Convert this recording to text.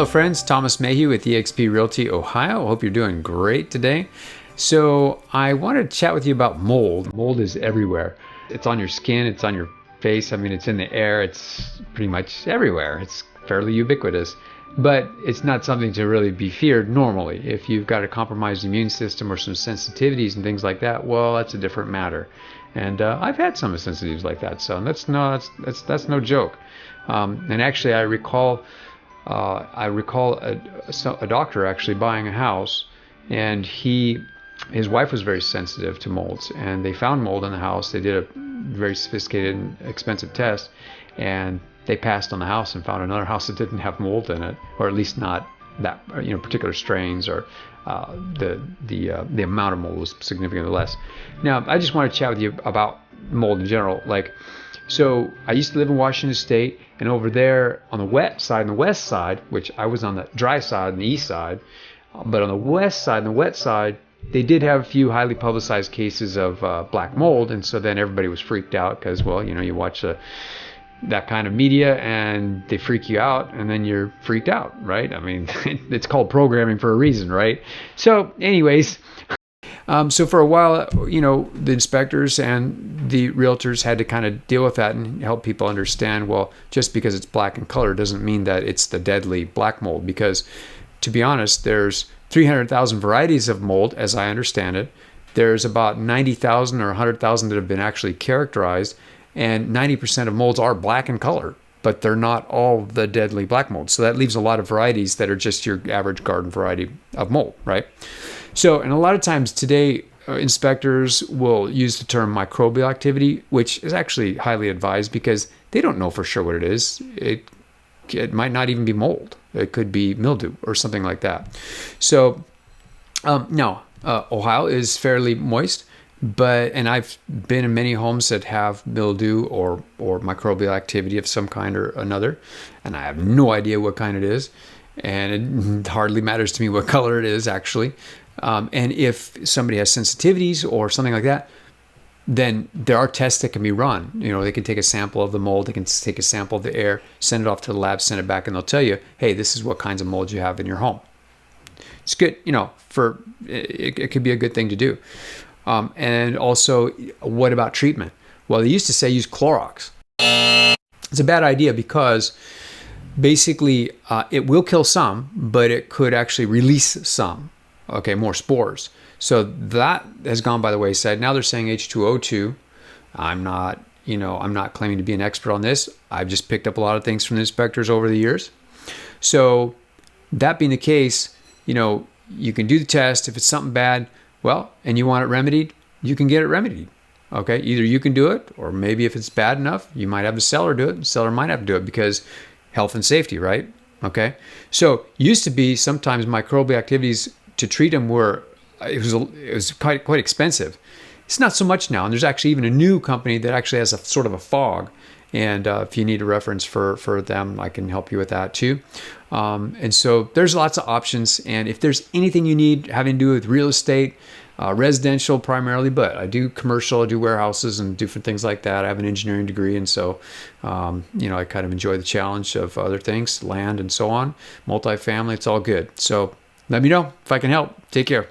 Hello friends, Thomas Mayhew with eXp Realty, Ohio. I hope you're doing great today. So I wanted to chat with you about mold. Mold is everywhere. It's on your skin, it's on your face. I mean, it's in the air, it's pretty much everywhere. It's fairly ubiquitous, but it's not something to really be feared normally. If you've got a compromised immune system or some sensitivities and things like that, well, that's a different matter. And I've had some sensitivities like that, so that's no joke. And actually, I recall a doctor actually buying a house, and his wife was very sensitive to molds, and they found mold in the house. They did a very sophisticated and expensive test, and they passed on the house and found another house that didn't have mold in it, or at least not that particular strains, or the amount of mold was significantly less. Now, I just want to chat with you about mold in general. So I used to live in Washington State, and over there on the wet side, on the west side, which I was on the dry side, on the east side, but on the west side, on the wet side, they did have a few highly publicized cases of black mold, and so then everybody was freaked out because, well, you watch that kind of media and they freak you out, and then you're freaked out, right? I mean, it's called programming for a reason, right? So anyways, so for a while, the inspectors and the realtors had to kind of deal with that and help people understand, well, just because it's black in color doesn't mean that it's the deadly black mold, because to be honest, there's 300,000 varieties of mold, as I understand it. There's about 90,000 or 100,000 that have been actually characterized, and 90% of molds are black in color, but they're not all the deadly black mold. So that leaves a lot of varieties that are just your average garden variety of mold, right? So, and a lot of times today, inspectors will use the term microbial activity, which is actually highly advised because they don't know for sure what it is. It might not even be mold. It could be mildew or something like that. So, now, Ohio is fairly moist, and I've been in many homes that have mildew or microbial activity of some kind or another, and I have no idea what kind it is, and it hardly matters to me what color it is, actually. And if somebody has sensitivities or something like that, then there are tests that can be run. They can take a sample of the mold, they can take a sample of the air, send it off to the lab, send it back, and they'll tell you, hey, this is what kinds of mold you have in your home. It's good, it could be a good thing to do. And also, what about treatment? Well, they used to say use Clorox. It's a bad idea because basically it will kill some, but it could actually release some. Okay, more spores. So that has gone by the wayside. Now they're saying H2O2. I'm not claiming to be an expert on this. I've just picked up a lot of things from the inspectors over the years. So that being the case, you can do the test. If it's something bad, well, and you want it remedied, you can get it remedied. Okay, either you can do it, or maybe if it's bad enough, you might have the seller do it. The seller might have to do it because health and safety, right? Okay, so used to be sometimes microbial activities to treat them it was quite expensive. It's not so much now, and there's actually even a new company that actually has a sort of a fog. And if you need a reference for them, I can help you with that too. And so there's lots of options. And if there's anything you need having to do with real estate, residential primarily, but I do commercial, I do warehouses and different things like that. I have an engineering degree, and so I kind of enjoy the challenge of other things, land and so on, multifamily. It's all good. So let me know if I can help. Take care.